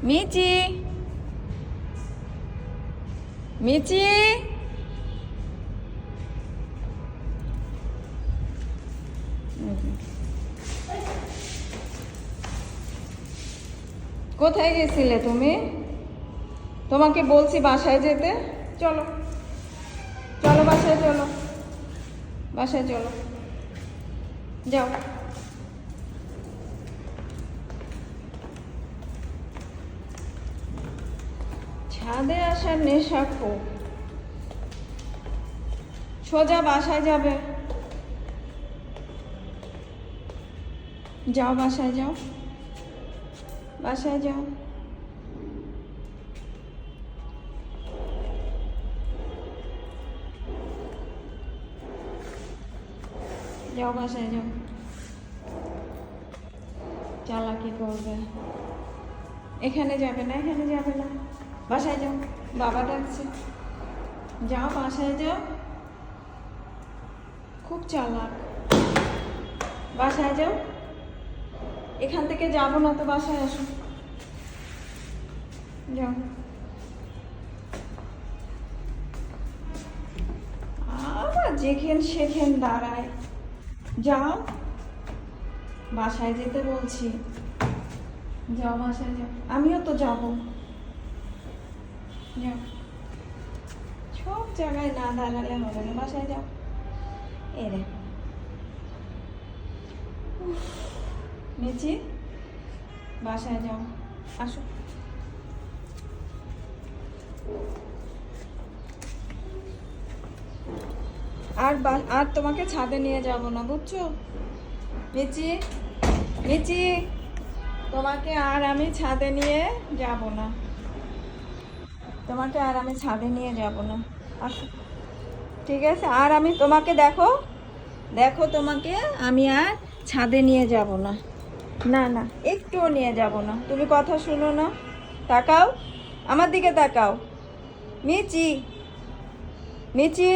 মিচি, মিচি, কোথায় গেছিলে তুমি? তোমাকে বলছি বাসায় যেতে। চলো চলো, বাসায় চলো, বাসায় চলো, যাও। ছাদে আসার নেশা খুব। সোজা বাসায় যাবে। যাও, বাসায় যাও, বাসায় যাও। যাও, বাসায় যাও। চালাকি করবে। এখানে যাবে না, এখানে যাবে না, বাসায় যাও, বাবা ডাকছে। যাও, বাসায় যাও। খুব চালাক। বাসায় যাও। এখান থেকে যাবো না তো, বাসায় আসো, যাও। আবার যেখান সেখান দাঁড়ায়। যাও, বাসায় যেতে বলছি। যাও, বাসায় যাও। আমিও তো যাবো। যাও। সব জায়গায় না দাঁড়ালে হবে না, বাসায় যাও। এরে মিচি, বাসায় যাও, আসো। আর তোমাকে ছাদে নিয়ে যাব না, বুঝছো মিচি? মিচি, তোমাকে আর আমি ছাদে নিয়ে যাব না, তোমাকে আর আমি ছাদে নিয়ে যাব না। আসো, ঠিক আছে? আর আমি তোমাকে দেখো, দেখো, তোমাকে আমি আর ছাদে নিয়ে যাব না। না না, একটুও নিয়ে যাব না। তুমি কথা শুনো না। তাকাও, আমার দিকে তাকাও। মিচি, মিচি।